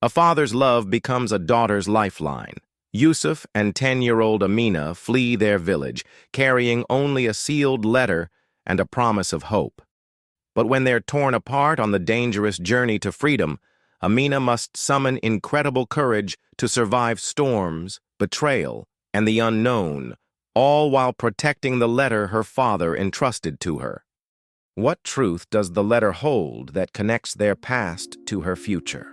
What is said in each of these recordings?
A father's love becomes a daughter's lifeline. Yusuf and 10-year-old Amina flee their village, carrying only a sealed letter and a promise of hope. But when they're torn apart on the dangerous journey to freedom, Amina must summon incredible courage to survive storms, betrayal, and the unknown, all while protecting the letter her father entrusted to her. What truth does the letter hold that connects their past to her future?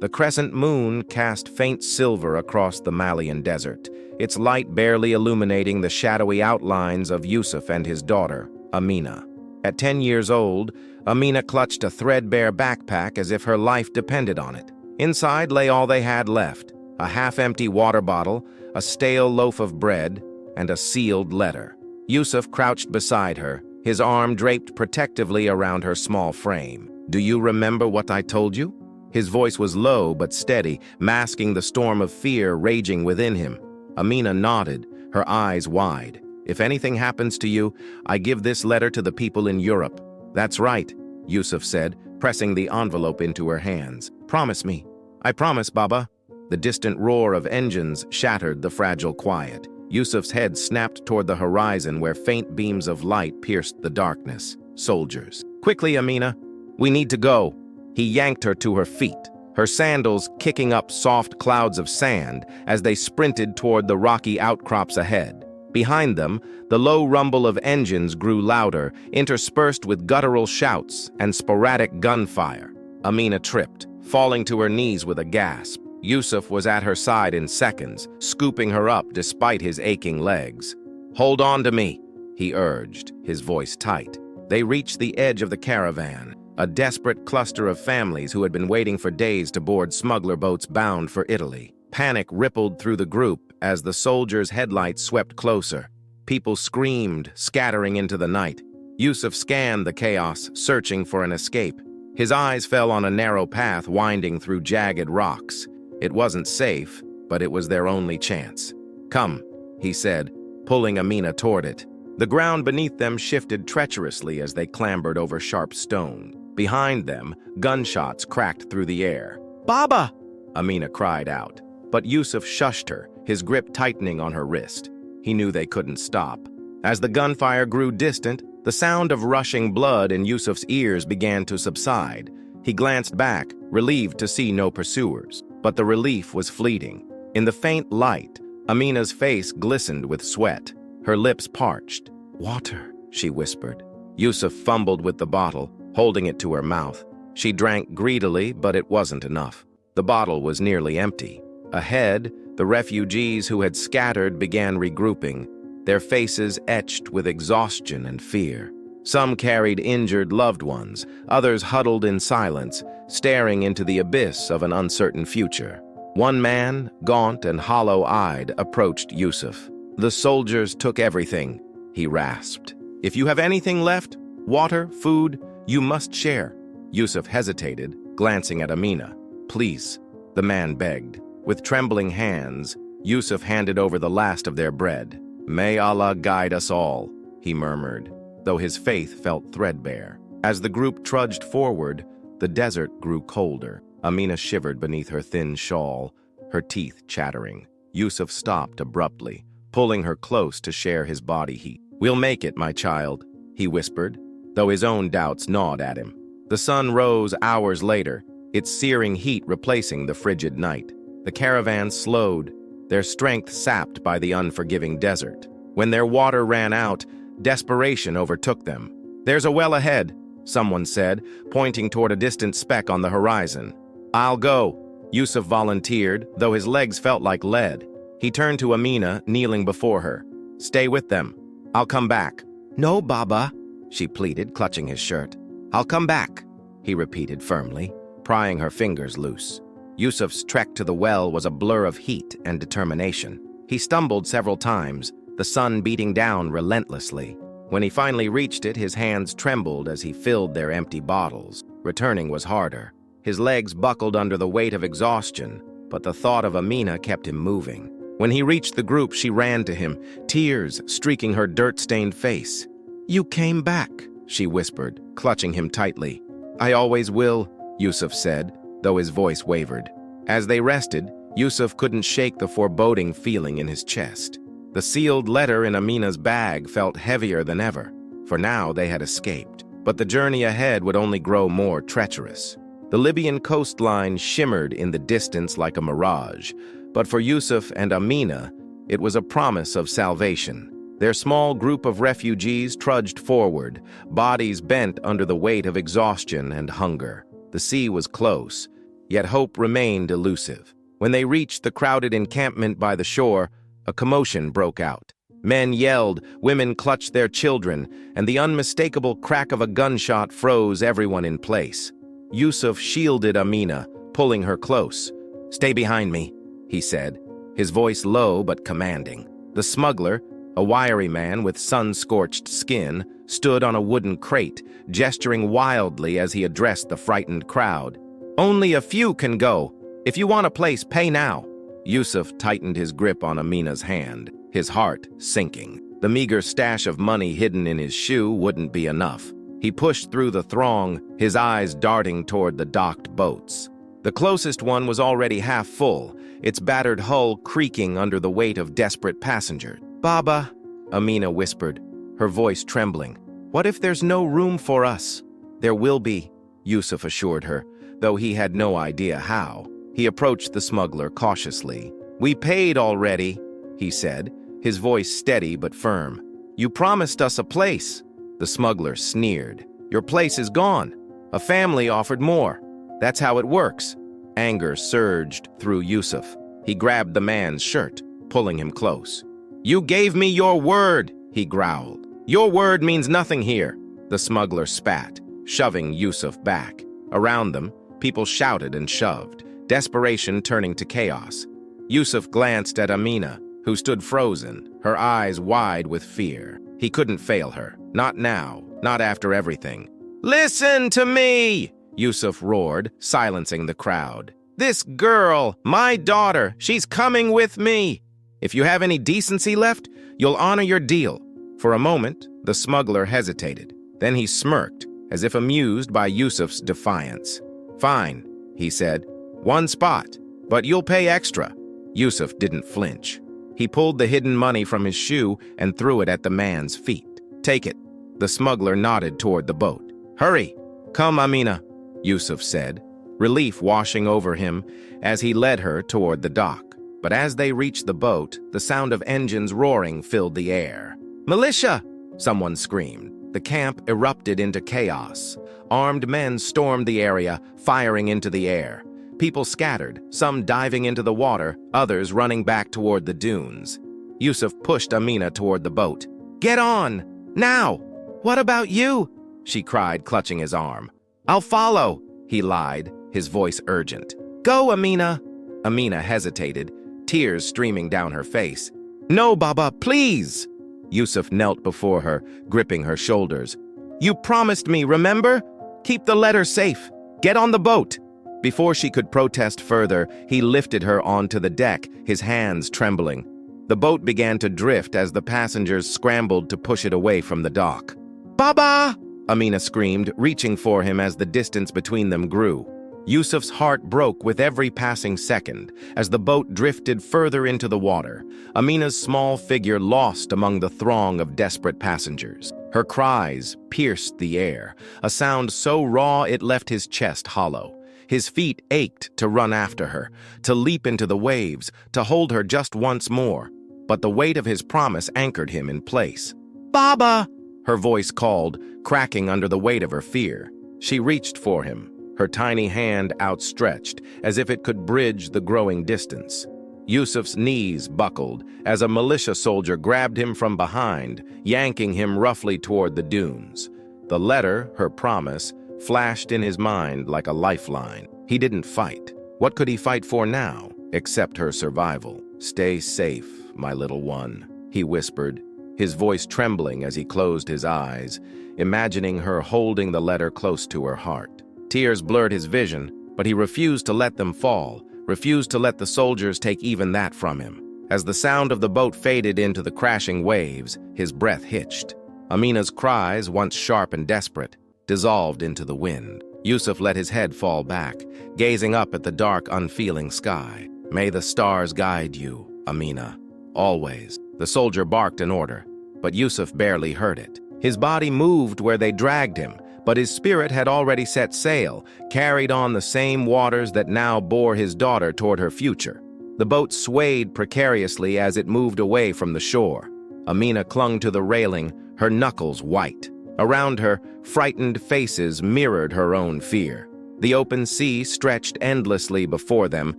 The crescent moon cast faint silver across the Malian desert, its light barely illuminating the shadowy outlines of Yusuf and his daughter, Amina. At 10 years old, Amina clutched a threadbare backpack as if her life depended on it. Inside lay all they had left: a half-empty water bottle, a stale loaf of bread, and a sealed letter. Yusuf crouched beside her, his arm draped protectively around her small frame. "Do you remember what I told you?" His voice was low but steady, masking the storm of fear raging within him. Amina nodded, her eyes wide. "If anything happens to you, I give this letter to the people in Europe." "That's right," Yusuf said, pressing the envelope into her hands. "Promise me." "I promise, Baba." The distant roar of engines shattered the fragile quiet. Yusuf's head snapped toward the horizon where faint beams of light pierced the darkness. Soldiers. "Quickly, Amina. We need to go." He yanked her to her feet, her sandals kicking up soft clouds of sand as they sprinted toward the rocky outcrops ahead. Behind them, the low rumble of engines grew louder, interspersed with guttural shouts and sporadic gunfire. Amina tripped, falling to her knees with a gasp. Yusuf was at her side in seconds, scooping her up despite his aching legs. "Hold on to me," he urged, his voice tight. They reached the edge of the caravan, a desperate cluster of families who had been waiting for days to board smuggler boats bound for Italy. Panic rippled through the group as the soldiers' headlights swept closer. People screamed, scattering into the night. Yusuf scanned the chaos, searching for an escape. His eyes fell on a narrow path winding through jagged rocks. It wasn't safe, but it was their only chance. "Come," he said, pulling Amina toward it. The ground beneath them shifted treacherously as they clambered over sharp stone. Behind them, gunshots cracked through the air. "Baba!" Amina cried out. But Yusuf shushed her, his grip tightening on her wrist. He knew they couldn't stop. As the gunfire grew distant, the sound of rushing blood in Yusuf's ears began to subside. He glanced back, relieved to see no pursuers. But the relief was fleeting. In the faint light, Amina's face glistened with sweat, her lips parched. "Water," she whispered. Yusuf fumbled with the bottle, holding it to her mouth. She drank greedily, but it wasn't enough. The bottle was nearly empty. Ahead, the refugees who had scattered began regrouping, their faces etched with exhaustion and fear. Some carried injured loved ones, others huddled in silence, staring into the abyss of an uncertain future. One man, gaunt and hollow-eyed, approached Yusuf. "The soldiers took everything," he rasped. "If you have anything left, water, food, you must share." Yusuf hesitated, glancing at Amina. "Please," the man begged. With trembling hands, Yusuf handed over the last of their bread. "May Allah guide us all," he murmured, though his faith felt threadbare. As the group trudged forward, the desert grew colder. Amina shivered beneath her thin shawl, her teeth chattering. Yusuf stopped abruptly, pulling her close to share his body heat. "We'll make it, my child," he whispered, though his own doubts gnawed at him. The sun rose hours later, its searing heat replacing the frigid night. The caravan slowed, their strength sapped by the unforgiving desert. When their water ran out, desperation overtook them. "There's a well ahead," someone said, pointing toward a distant speck on the horizon. "I'll go," Yusuf volunteered, though his legs felt like lead. He turned to Amina, kneeling before her. "Stay with them. I'll come back." "No, Baba," she pleaded, clutching his shirt. "I'll come back," he repeated firmly, prying her fingers loose. Yusuf's trek to the well was a blur of heat and determination. He stumbled several times, the sun beating down relentlessly. When he finally reached it, his hands trembled as he filled their empty bottles. Returning was harder. His legs buckled under the weight of exhaustion, but the thought of Amina kept him moving. When he reached the group, she ran to him, tears streaking her dirt-stained face. "You came back," she whispered, clutching him tightly. I always will, Yusuf said, though his voice wavered. As they rested, Yusuf couldn't shake the foreboding feeling in his chest. The sealed letter in Amina's bag felt heavier than ever, for now they had escaped. But the journey ahead would only grow more treacherous. The Libyan coastline shimmered in the distance like a mirage, but for Yusuf and Amina, it was a promise of salvation. Their small group of refugees trudged forward, bodies bent under the weight of exhaustion and hunger. The sea was close, yet hope remained elusive. When they reached the crowded encampment by the shore, a commotion broke out. Men yelled, women clutched their children, and the unmistakable crack of a gunshot froze everyone in place. Yusuf shielded Amina, pulling her close. "Stay behind me," he said, his voice low but commanding. The smuggler, a wiry man with sun-scorched skin, stood on a wooden crate, gesturing wildly as he addressed the frightened crowd. "Only a few can go. If you want a place, pay now." Yusuf tightened his grip on Amina's hand, his heart sinking. The meager stash of money hidden in his shoe wouldn't be enough. He pushed through the throng, his eyes darting toward the docked boats. The closest one was already half full, its battered hull creaking under the weight of desperate passengers. "Baba," Amina whispered, her voice trembling. "What if there's no room for us?" "There will be," Yusuf assured her, though he had no idea how. He approached the smuggler cautiously. "We paid already," he said, his voice steady but firm. "You promised us a place." The smuggler sneered. "Your place is gone. A family offered more. That's how it works." Anger surged through Yusuf. He grabbed the man's shirt, pulling him close. "You gave me your word," he growled. "Your word means nothing here." The smuggler spat, shoving Yusuf back. Around them, people shouted and shoved, desperation turning to chaos. Yusuf glanced at Amina, who stood frozen, her eyes wide with fear. He couldn't fail her. Not now, not after everything. "Listen to me!" Yusuf roared, silencing the crowd. "This girl, my daughter, she's coming with me. If you have any decency left, you'll honor your deal." For a moment, the smuggler hesitated. Then he smirked, as if amused by Yusuf's defiance. "Fine," he said. "One spot, but you'll pay extra." Yusuf didn't flinch. He pulled the hidden money from his shoe and threw it at the man's feet. "Take it." The smuggler nodded toward the boat. "Hurry." "Come, Amina," Yusuf said, relief washing over him as he led her toward the dock. But as they reached the boat, the sound of engines roaring filled the air. "Militia!" someone screamed. The camp erupted into chaos. Armed men stormed the area, firing into the air. People scattered, some diving into the water, others running back toward the dunes. Yusuf pushed Amina toward the boat. "Get on! Now!" "What about you?" she cried, clutching his arm. "I'll follow," he lied, his voice urgent. "Go, Amina." Amina hesitated, tears streaming down her face. "No, Baba, please!" Yusuf knelt before her, gripping her shoulders. "You promised me, remember? Keep the letter safe. Get on the boat." Before she could protest further, he lifted her onto the deck, his hands trembling. The boat began to drift as the passengers scrambled to push it away from the dock. "Baba!" Amina screamed, reaching for him as the distance between them grew. Yusuf's heart broke with every passing second as the boat drifted further into the water, Amina's small figure lost among the throng of desperate passengers. Her cries pierced the air, a sound so raw it left his chest hollow. His feet ached to run after her, to leap into the waves, to hold her just once more. But the weight of his promise anchored him in place. "Baba!" her voice called, cracking under the weight of her fear. She reached for him, her tiny hand outstretched, as if it could bridge the growing distance. Yusuf's knees buckled as a militia soldier grabbed him from behind, yanking him roughly toward the dunes. The letter, her promise, flashed in his mind like a lifeline. He didn't fight. What could he fight for now, except her survival? "Stay safe, my little one," he whispered, his voice trembling as he closed his eyes, imagining her holding the letter close to her heart. Tears blurred his vision, but he refused to let them fall, refused to let the soldiers take even that from him. As the sound of the boat faded into the crashing waves, his breath hitched. Amina's cries, once sharp and desperate, dissolved into the wind. Yusuf let his head fall back, gazing up at the dark, unfeeling sky. "May the stars guide you, Amina. Always." The soldier barked an order, but Yusuf barely heard it. His body moved where they dragged him, but his spirit had already set sail, carried on the same waters that now bore his daughter toward her future. The boat swayed precariously as it moved away from the shore. Amina clung to the railing, her knuckles white. Around her, frightened faces mirrored her own fear. The open sea stretched endlessly before them,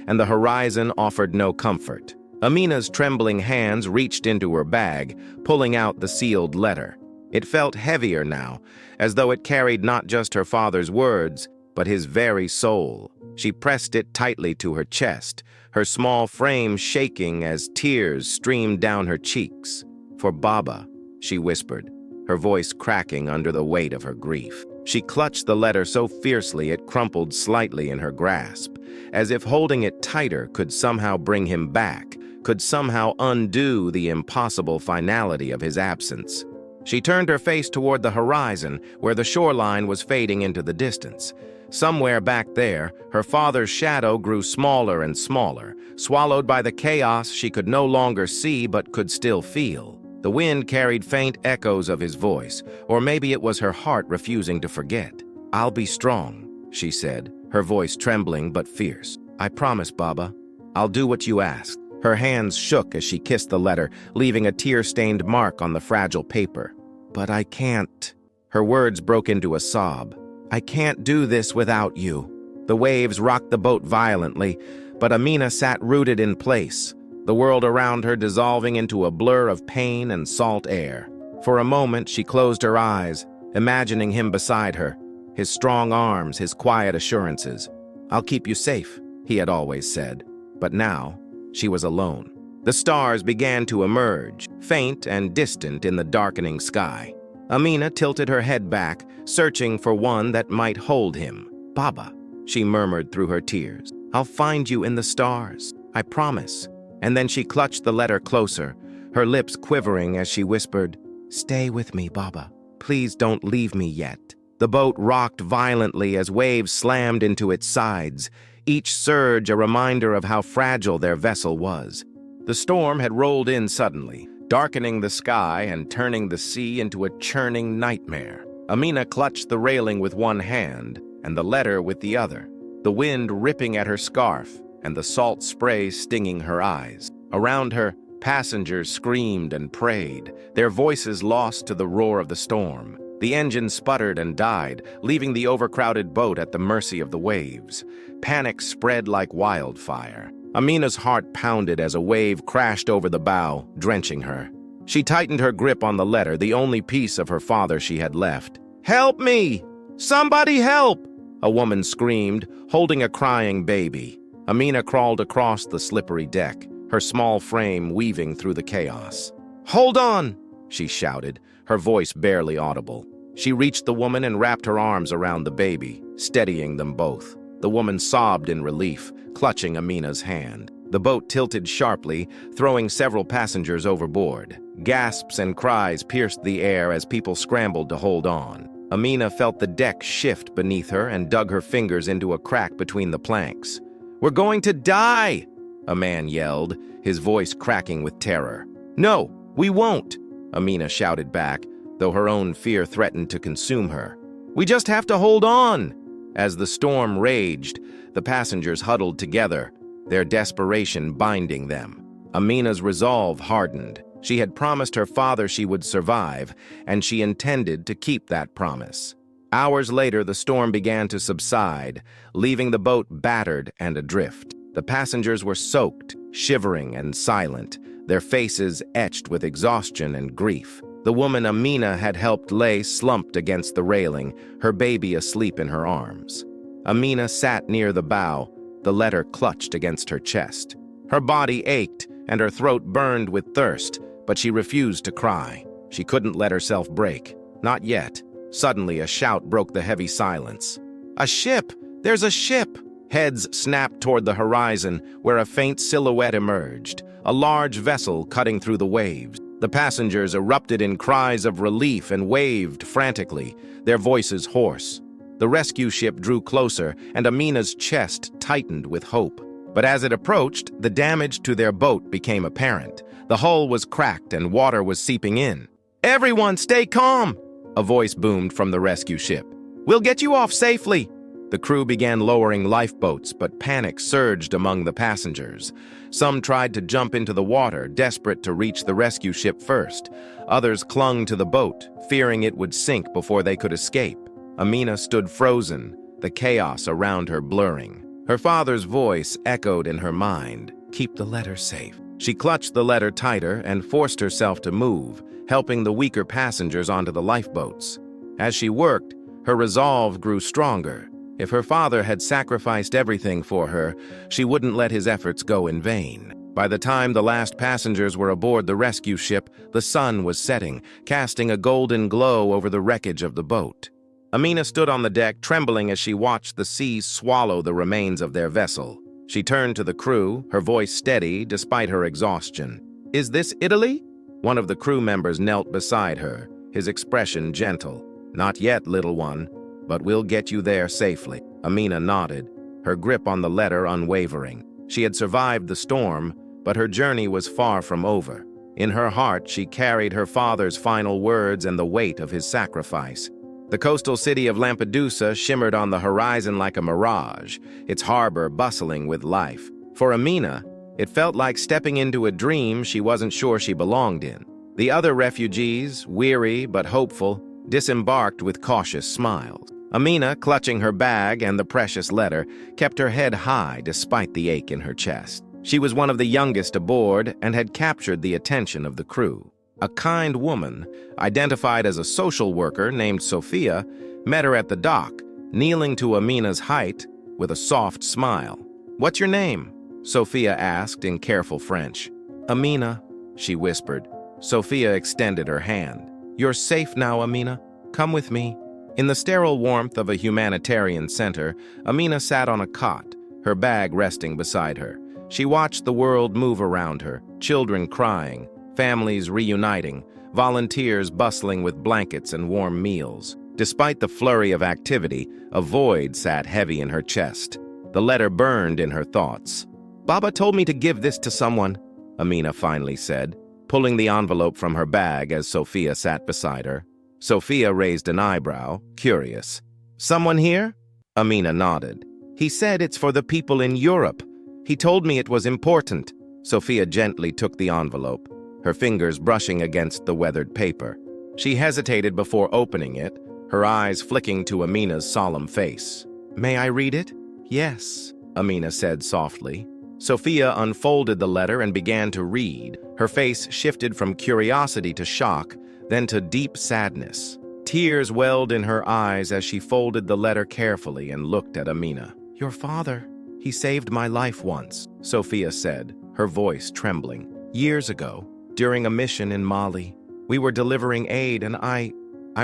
and the horizon offered no comfort. Amina's trembling hands reached into her bag, pulling out the sealed letter. It felt heavier now, as though it carried not just her father's words, but his very soul. She pressed it tightly to her chest, her small frame shaking as tears streamed down her cheeks. "For Baba," she whispered, her voice cracking under the weight of her grief. She clutched the letter so fiercely it crumpled slightly in her grasp, as if holding it tighter could somehow bring him back, could somehow undo the impossible finality of his absence. She turned her face toward the horizon, where the shoreline was fading into the distance. Somewhere back there, her father's shadow grew smaller and smaller, swallowed by the chaos she could no longer see but could still feel. The wind carried faint echoes of his voice, or maybe it was her heart refusing to forget. "I'll be strong," she said, her voice trembling but fierce. "I promise, Baba. I'll do what you ask." Her hands shook as she kissed the letter, leaving a tear-stained mark on the fragile paper. "But I can't." Her words broke into a sob. "I can't do this without you." The waves rocked the boat violently, but Amina sat rooted in place, the world around her dissolving into a blur of pain and salt air. For a moment, she closed her eyes, imagining him beside her, his strong arms, his quiet assurances. "I'll keep you safe," he had always said. But now, she was alone. The stars began to emerge, faint and distant in the darkening sky. Amina tilted her head back, searching for one that might hold him. "Baba," she murmured through her tears. "I'll find you in the stars. I promise." And then she clutched the letter closer, her lips quivering as she whispered, "Stay with me, Baba. Please don't leave me yet." The boat rocked violently as waves slammed into its sides, each surge a reminder of how fragile their vessel was. The storm had rolled in suddenly, darkening the sky and turning the sea into a churning nightmare. Amina clutched the railing with one hand and the letter with the other, the wind ripping at her scarf and the salt spray stinging her eyes. Around her, passengers screamed and prayed, their voices lost to the roar of the storm. The engine sputtered and died, leaving the overcrowded boat at the mercy of the waves. Panic spread like wildfire. Amina's heart pounded as a wave crashed over the bow, drenching her. She tightened her grip on the letter, the only piece of her father she had left. "Help me! Somebody help!" a woman screamed, holding a crying baby. Amina crawled across the slippery deck, her small frame weaving through the chaos. "Hold on!" she shouted, her voice barely audible. She reached the woman and wrapped her arms around the baby, steadying them both. The woman sobbed in relief, clutching Amina's hand. The boat tilted sharply, throwing several passengers overboard. Gasps and cries pierced the air as people scrambled to hold on. Amina felt the deck shift beneath her and dug her fingers into a crack between the planks. "We're going to die!" a man yelled, his voice cracking with terror. "No, we won't!" Amina shouted back, though her own fear threatened to consume her. "We just have to hold on!" As the storm raged, the passengers huddled together, their desperation binding them. Amina's resolve hardened. She had promised her father she would survive, and she intended to keep that promise. Hours later, the storm began to subside, leaving the boat battered and adrift. The passengers were soaked, shivering and silent, their faces etched with exhaustion and grief. The woman Amina had helped lay slumped against the railing, her baby asleep in her arms. Amina sat near the bow, the letter clutched against her chest. Her body ached and her throat burned with thirst, but she refused to cry. She couldn't let herself break. Not yet. Suddenly, a shout broke the heavy silence. "A ship! There's a ship!" Heads snapped toward the horizon, where a faint silhouette emerged, a large vessel cutting through the waves. The passengers erupted in cries of relief and waved frantically, their voices hoarse. The rescue ship drew closer, and Amina's chest tightened with hope. But as it approached, the damage to their boat became apparent. The hull was cracked and water was seeping in. "Everyone, stay calm!" a voice boomed from the rescue ship. "We'll get you off safely!" The crew began lowering lifeboats, but panic surged among the passengers. Some tried to jump into the water, desperate to reach the rescue ship first. Others clung to the boat, fearing it would sink before they could escape. Amina stood frozen, the chaos around her blurring. Her father's voice echoed in her mind, "Keep the letter safe." She clutched the letter tighter and forced herself to move, helping the weaker passengers onto the lifeboats. As she worked, her resolve grew stronger. If her father had sacrificed everything for her, she wouldn't let his efforts go in vain. By the time the last passengers were aboard the rescue ship, the sun was setting, casting a golden glow over the wreckage of the boat. Amina stood on the deck, trembling as she watched the sea swallow the remains of their vessel. She turned to the crew, her voice steady despite her exhaustion. "Is this Italy?" One of the crew members knelt beside her, his expression gentle. "Not yet, little one, but we'll get you there safely." Amina nodded, her grip on the letter unwavering. She had survived the storm, but her journey was far from over. In her heart, she carried her father's final words and the weight of his sacrifice. The coastal city of Lampedusa shimmered on the horizon like a mirage, its harbor bustling with life. For Amina, it felt like stepping into a dream she wasn't sure she belonged in. The other refugees, weary but hopeful, disembarked with cautious smiles. Amina, clutching her bag and the precious letter, kept her head high despite the ache in her chest. She was one of the youngest aboard and had captured the attention of the crew. A kind woman, identified as a social worker named Sophia, met her at the dock, kneeling to Amina's height with a soft smile. "What's your name?" Sophia asked in careful French. "Amina," she whispered. Sophia extended her hand. "You're safe now, Amina. Come with me." In the sterile warmth of a humanitarian center, Amina sat on a cot, her bag resting beside her. She watched the world move around her, children crying, families reuniting, volunteers bustling with blankets and warm meals. Despite the flurry of activity, a void sat heavy in her chest. The letter burned in her thoughts. "Baba told me to give this to someone," Amina finally said, pulling the envelope from her bag as Sophia sat beside her. Sophia raised an eyebrow, curious. "Someone here?" Amina nodded. "He said it's for the people in Europe. He told me it was important." Sophia gently took the envelope, her fingers brushing against the weathered paper. She hesitated before opening it, her eyes flicking to Amina's solemn face. "May I read it?" "Yes," Amina said softly. Sophia unfolded the letter and began to read. Her face shifted from curiosity to shock, then to deep sadness. Tears welled in her eyes as she folded the letter carefully and looked at Amina. "Your father, he saved my life once," Sophia said, her voice trembling. "Years ago, during a mission in Mali, we were delivering aid and I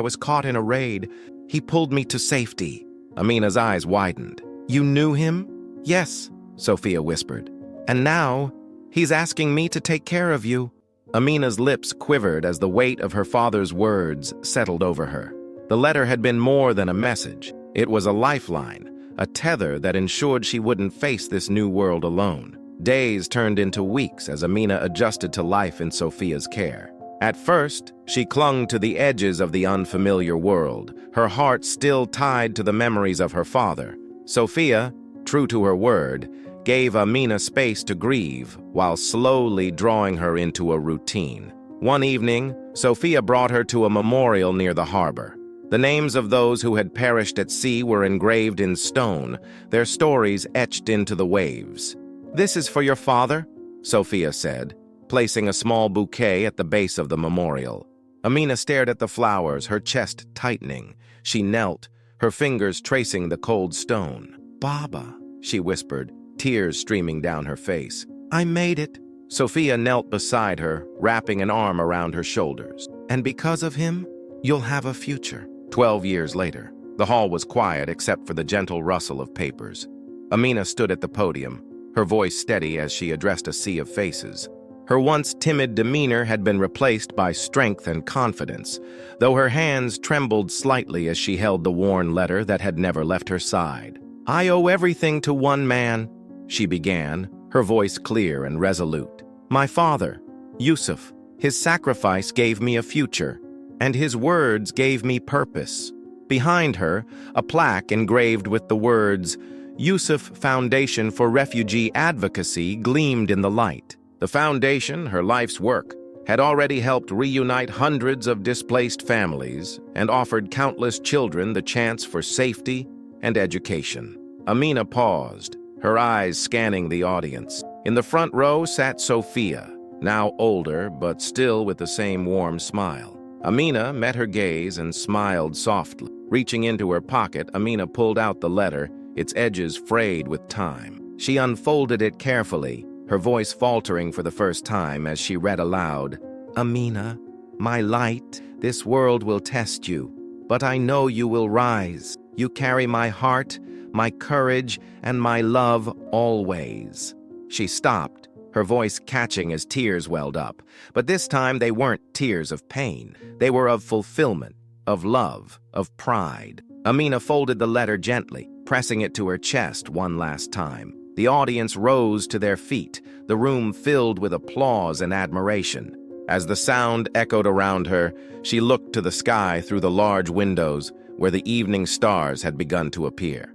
was caught in a raid. He pulled me to safety." Amina's eyes widened. "You knew him?" "Yes," Sophia whispered. "And now, he's asking me to take care of you." Amina's lips quivered as the weight of her father's words settled over her. The letter had been more than a message. It was a lifeline, a tether that ensured she wouldn't face this new world alone. Days turned into weeks as Amina adjusted to life in Sophia's care. At first, she clung to the edges of the unfamiliar world, her heart still tied to the memories of her father. Sophia, true to her word, gave Amina space to grieve while slowly drawing her into a routine. One evening, Sophia brought her to a memorial near the harbor. The names of those who had perished at sea were engraved in stone, their stories etched into the waves. "This is for your father," Sophia said, placing a small bouquet at the base of the memorial. Amina stared at the flowers, her chest tightening. She knelt, her fingers tracing the cold stone. "Baba," she whispered, tears streaming down her face. "I made it." Sophia knelt beside her, wrapping an arm around her shoulders. "And because of him, you'll have a future." 12 years later, the hall was quiet except for the gentle rustle of papers. Amina stood at the podium, her voice steady as she addressed a sea of faces. Her once timid demeanor had been replaced by strength and confidence, though her hands trembled slightly as she held the worn letter that had never left her side. "I owe everything to one man," she began, her voice clear and resolute. "My father, Yusuf. His sacrifice gave me a future, and his words gave me purpose." Behind her, a plaque engraved with the words, "Yusuf Foundation for Refugee Advocacy," gleamed in the light. The foundation, her life's work, had already helped reunite hundreds of displaced families and offered countless children the chance for safety and education. Amina paused, her eyes scanning the audience. In the front row sat Sophia, now older but still with the same warm smile. Amina met her gaze and smiled softly. Reaching into her pocket, Amina pulled out the letter, its edges frayed with time. She unfolded it carefully, her voice faltering for the first time as she read aloud, "Amina, my light, this world will test you, but I know you will rise. You carry my heart, my courage, and my love always." She stopped, her voice catching as tears welled up. But this time they weren't tears of pain. They were of fulfillment, of love, of pride. Amina folded the letter gently, pressing it to her chest one last time. The audience rose to their feet, the room filled with applause and admiration. As the sound echoed around her, she looked to the sky through the large windows where the evening stars had begun to appear.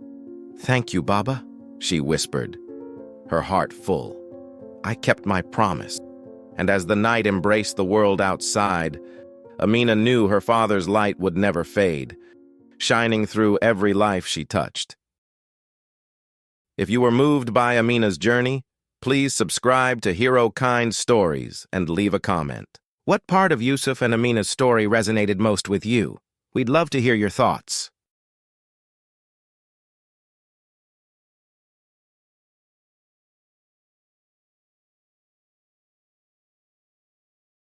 "Thank you, Baba," she whispered, her heart full. "I kept my promise." And as the night embraced the world outside, Amina knew her father's light would never fade, shining through every life she touched. If you were moved by Amina's journey, please subscribe to HeroKind Stories and leave a comment. What part of Yusuf and Amina's story resonated most with you? We'd love to hear your thoughts.